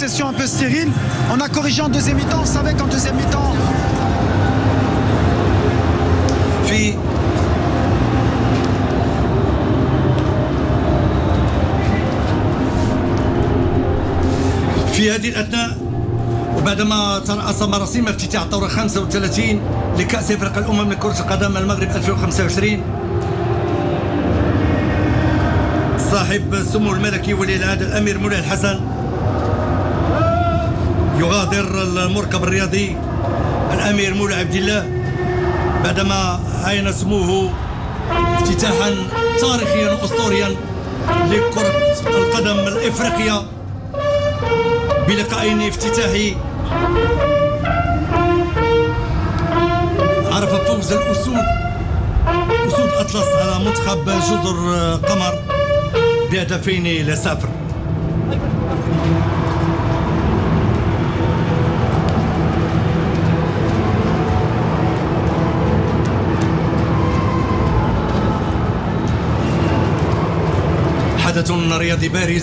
possession un peu stérile. On a corrigé en deuxième mi-temps. On savait qu'en deuxième mi-temps. في هذه الأثناء وبعدما ترأس مراسيم افتتاح الدورة 35 لكأس فرق الأمم لكرة القدم المغرب 2025 صاحب السمو الملكي ولي العهد الأمير مولاي الحسن يغادر المركب الرياضي الأمير مولاي عبد الله بعدما عين سموه افتتاحا تاريخيا وأسطوريا لكرة القدم الإفريقية بلقاء افتتاحي عرف فوز أسود أطلس على منتخب جزر قمر ب2-0. حدث رياضي بارز